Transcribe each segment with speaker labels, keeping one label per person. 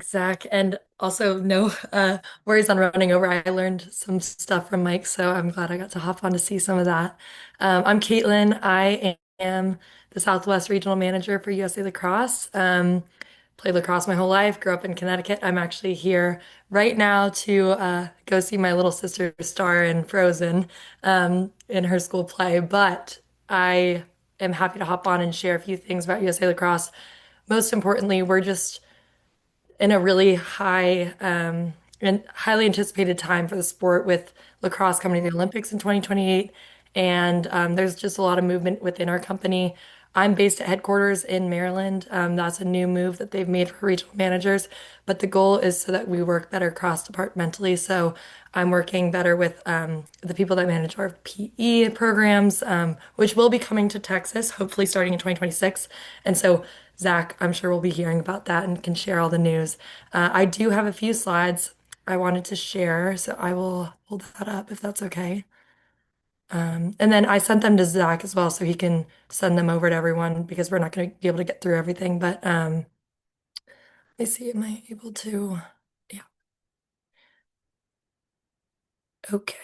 Speaker 1: Zach, and also no worries on running over. I learned some stuff from Mike, so I'm glad I got to hop on to see some of that. I'm Katelyn. I am the Southwest Regional Manager for USA Lacrosse. Played lacrosse my whole life, grew up in Connecticut. I'm actually here right now to go see my little sister star in Frozen in her school play, but I am happy to hop on and share a few things about USA Lacrosse. Most importantly, we're just in a really high and highly anticipated time for the sport with lacrosse coming to the Olympics in 2028. And there's just a lot of movement within our company. I'm based at headquarters in Maryland. That's a new move that they've made for regional managers. But the goal is so that we work better cross-departmentally. So I'm working better with the people that manage our PE programs, which will be coming to Texas, hopefully starting in 2026. And so Zach, I'm sure we'll be hearing about that and can share all the news. I do have a few slides I wanted to share, so I will hold that up if that's okay. And then I sent them to Zach as well, so he can send them over to everyone because we're not going to be able to get through everything. But let me see, am I able to? Yeah, okay.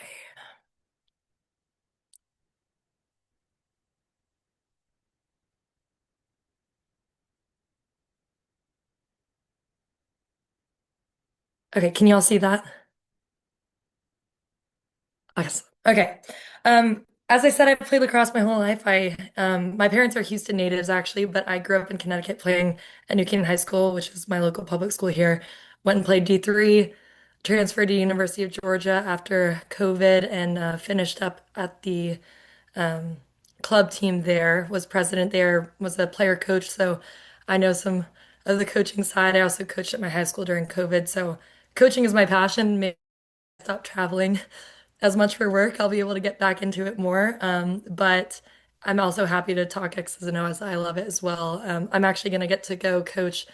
Speaker 1: Okay, can you all see that? Awesome. Okay. As I said, I've played lacrosse my whole life. My parents are Houston natives actually, but I grew up in Connecticut playing at New Canaan High School, which is my local public school here. Went and played D3, transferred to University of Georgia after COVID, and finished up at the um, club team there. Was president there, was a player coach, so I know some of the coaching side. I also coached at my high school during COVID, so coaching is my passion. Maybe I stop traveling as much for work. I'll be able to get back into it more. But I'm also happy to talk X's and O's. I love it as well. I'm actually going to get to go coach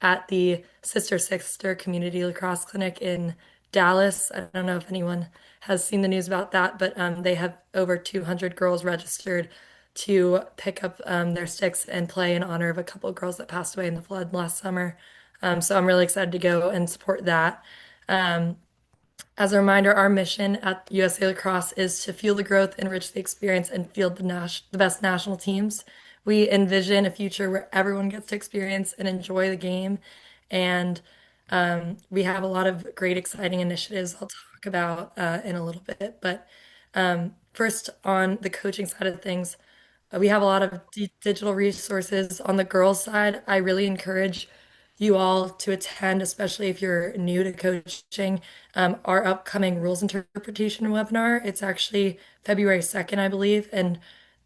Speaker 1: at the Sister Sister Community Lacrosse Clinic in Dallas. I don't know if anyone has seen the news about that, but they have over 200 girls registered to pick up their sticks and play in honor of a couple of girls that passed away in the flood last summer. So I'm really excited to go and support that. Um, as a reminder, our mission at USA Lacrosse is to fuel the growth, enrich the experience, and field the best national teams. We envision a future where everyone gets to experience and enjoy the game. And we have a lot of great, exciting initiatives I'll talk about in a little bit. But first, on the coaching side of things, we have a lot of digital resources on the girls' side. I really encourage you all to attend, especially if you're new to coaching, our upcoming rules interpretation webinar. It's actually February 2nd, I believe, and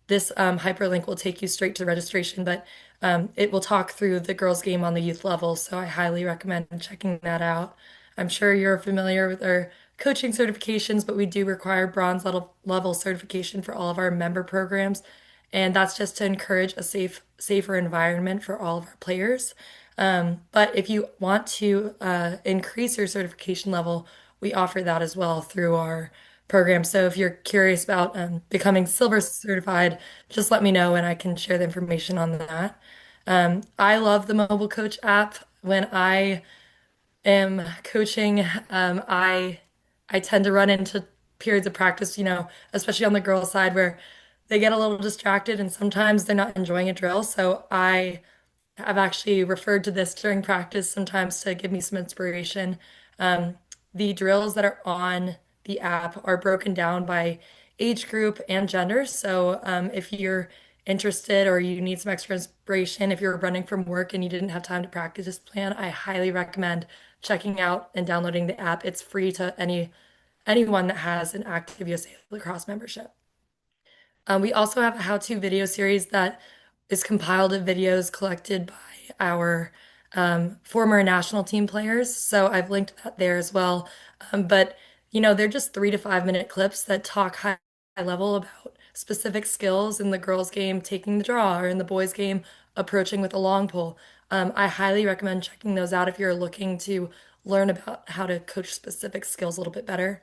Speaker 1: this hyperlink will take you straight to registration, but it will talk through the girls' game on the youth level, so I highly recommend checking that out. I'm sure you're familiar with our coaching certifications, but we do require level certification for all of our member programs, and that's just to encourage a safer environment for all of our players. But if you want to increase your certification level, we offer that as well through our program. So if you're curious about becoming silver certified, just let me know and I can share the information on that. I love the mobile coach app. When I am coaching, I tend to run into periods of practice, especially on the girls' side where they get a little distracted and sometimes they're not enjoying a drill. So I've actually referred to this during practice sometimes to give me some inspiration. Um, the drills that are on the app are broken down by age group and gender. So if you're interested or you need some extra inspiration, if you're running from work and you didn't have time to practice this plan, I highly recommend checking out and downloading the app. It's free to anyone that has an active USA Lacrosse membership. We also have a how-to video series that is compiled of videos collected by our former national team players. So I've linked that there as well. But they're just 3 to 5 minute clips that talk high level about specific skills in the girls' game, taking the draw, or in the boys' game, approaching with a long pull. I highly recommend checking those out if you're looking to learn about how to coach specific skills a little bit better.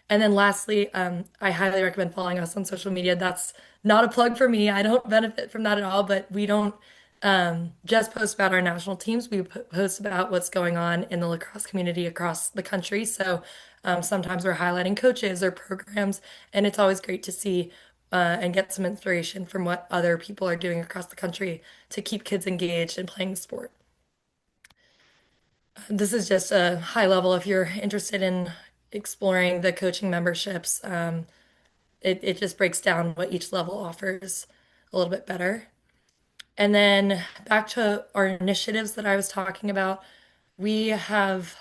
Speaker 1: And then lastly, I highly recommend following us on social media. That's not a plug for me. I don't benefit from that at all, but we don't just post about our national teams. We post about what's going on in the lacrosse community across the country. So sometimes we're highlighting coaches or programs, and it's always great to see and get some inspiration from what other people are doing across the country to keep kids engaged in playing the sport. This is just a high level. If you're interested in exploring the coaching memberships, it just breaks down what each level offers a little bit better. And then back to our initiatives that I was talking about, we have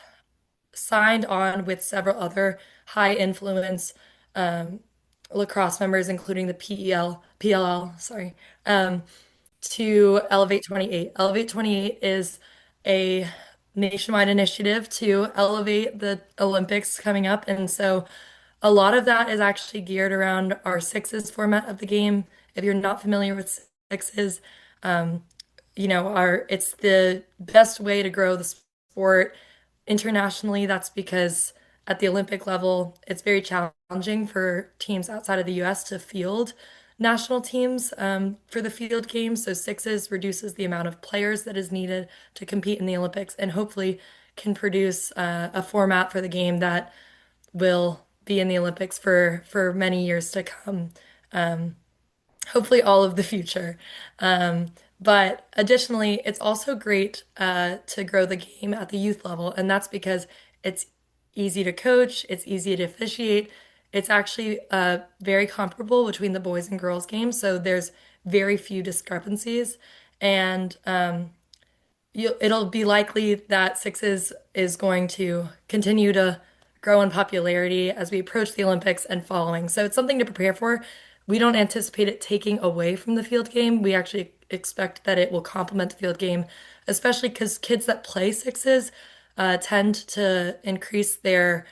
Speaker 1: signed on with several other high influence lacrosse members, including the PLL, sorry, um, to Elevate 28. Elevate 28 is a nationwide initiative to elevate the Olympics coming up. And so a lot of that is actually geared around our sixes format of the game. If you're not familiar with sixes, um, it's the best way to grow the sport internationally. That's because at the Olympic level, it's very challenging for teams outside of the US to field national teams for the field games. So sixes reduces the amount of players that is needed to compete in the Olympics and hopefully can produce a format for the game that will be in the Olympics for many years to come. Hopefully all of the future. Um, but additionally, it's also great to grow the game at the youth level, and that's because it's easy to coach, it's easy to officiate. It's actually very comparable between the boys and girls games, so there's very few discrepancies. And it'll be likely that sixes is going to continue to grow in popularity as we approach the Olympics and following. So it's something to prepare for. We don't anticipate it taking away from the field game. We actually expect that it will complement the field game, especially because kids that play sixes tend to increase their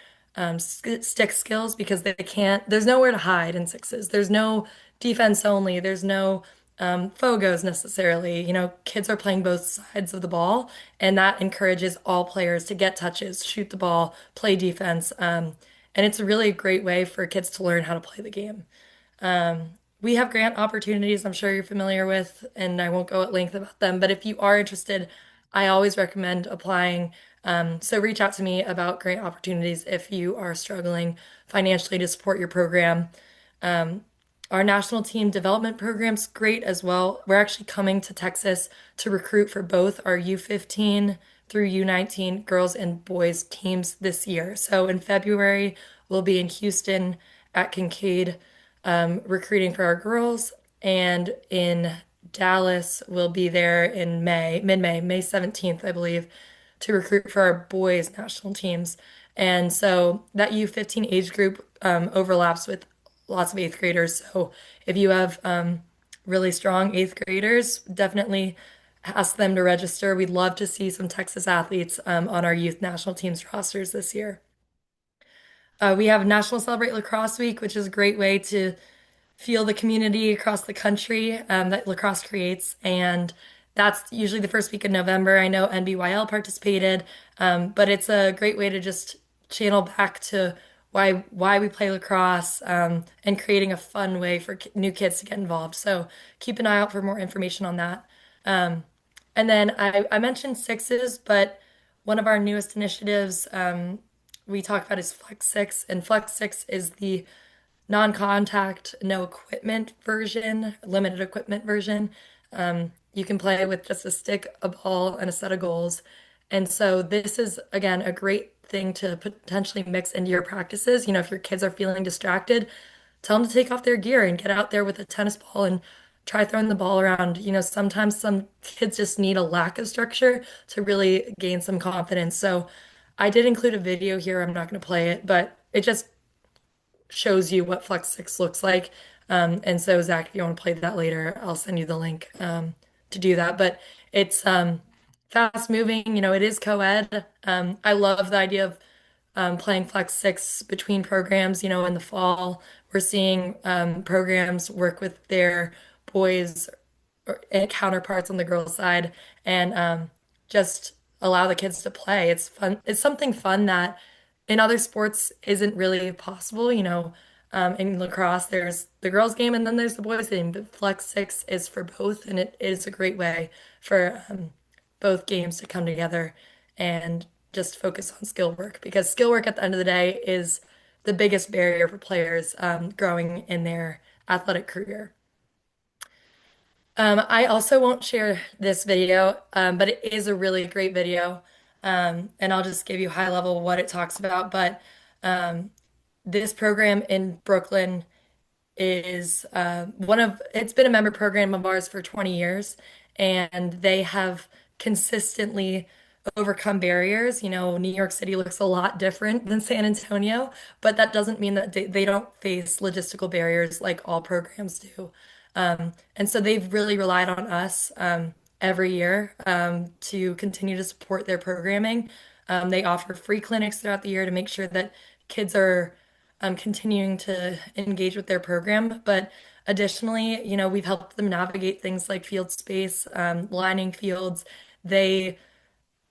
Speaker 1: stick skills because they can't, there's nowhere to hide in sixes. There's no defense only, there's no Fogos necessarily. Kids are playing both sides of the ball, and that encourages all players to get touches, shoot the ball, play defense. And it's a really great way for kids to learn how to play the game. We have grant opportunities I'm sure you're familiar with, and I won't go at length about them, but if you are interested, I always recommend applying. So reach out to me about grant opportunities if you are struggling financially to support your program. Um, our national team development program's great as well. We're actually coming to Texas to recruit for both our U15 through U19 girls and boys teams this year. So in February, we'll be in Houston at Kincaid recruiting for our girls, and in Dallas, we'll be there in May, mid-May, May 17th, I believe, to recruit for our boys national teams. And so that U15 age group overlaps with lots of eighth graders. So if you have really strong eighth graders, definitely ask them to register. We'd love to see some Texas athletes on our youth national teams rosters this year. We have National Celebrate Lacrosse Week, which is a great way to feel the community across the country that lacrosse creates. And that's usually the first week of November. I know NBYL participated, but it's a great way to just channel back to why we play lacrosse and creating a fun way for new kids to get involved. So keep an eye out for more information on that. Um, and then I mentioned sixes, but one of our newest initiatives we talk about is Flex Six, and Flex Six is the non-contact, no equipment version, limited equipment version. You can play with just a stick, a ball, and a set of goals. And so this is, again, a great thing to potentially mix into your practices. If your kids are feeling distracted, tell them to take off their gear and get out there with a tennis ball and try throwing the ball around. Sometimes some kids just need a lack of structure to really gain some confidence. So I did include a video here. I'm not going to play it, but it just shows you what Flex 6 looks like. And so, Zach, if you want to play that later, I'll send you the link to do that. But it's fast moving, it is co-ed. I love the idea of playing Flex 6 between programs. In the fall, we're seeing programs work with their boys and counterparts on the girls' side and just allow the kids to play. It's fun. It's something fun that in other sports isn't really possible. In lacrosse, there's the girls' game and then there's the boys' game. But Flex Six is for both, and it is a great way for both games to come together and just focus on skill work because skill work at the end of the day is the biggest barrier for players growing in their athletic career. I also won't share this video, but it is a really great video. And I'll just give you high level what it talks about. But this program in Brooklyn is it's been a member program of ours for 20 years, and they have consistently overcome barriers. You know, New York City looks a lot different than San Antonio, but that doesn't mean that they don't face logistical barriers like all programs do. And so they've really relied on us every year to continue to support their programming. They offer free clinics throughout the year to make sure that kids are continuing to engage with their program. But additionally, you know, we've helped them navigate things like field space, lining fields. They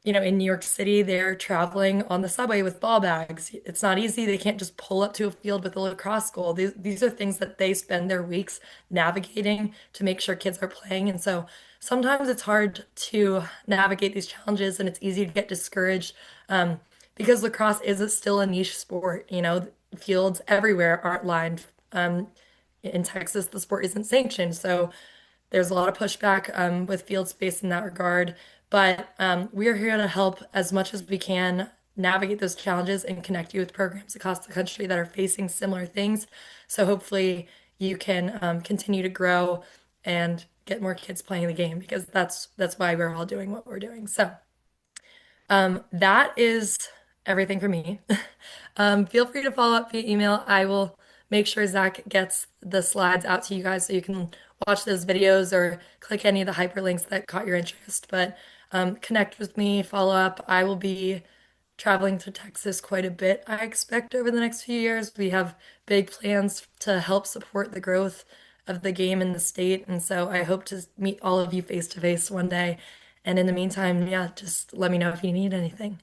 Speaker 1: in New York City, they're traveling on the subway with ball bags. It's not easy. They can't just pull up to a field with a lacrosse goal. These are things that they spend their weeks navigating to make sure kids are playing. And so sometimes it's hard to navigate these challenges and it's easy to get discouraged because lacrosse is still a niche sport. You know, fields everywhere aren't lined. In Texas, the sport isn't sanctioned. So there's a lot of pushback with field space in that regard, but we are here to help as much as we can navigate those challenges and connect you with programs across the country that are facing similar things. So hopefully you can continue to grow and get more kids playing the game because that's why we're all doing what we're doing. So that is everything for me. Feel free to follow up via email. I will make sure Zach gets the slides out to you guys so you can watch those videos or click any of the hyperlinks that caught your interest. But connect with me, follow up. I will be traveling to Texas quite a bit, I expect, over the next few years. We have big plans to help support the growth of the game in the state. And so I hope to meet all of you face to face one day. And in the meantime, yeah, just let me know if you need anything.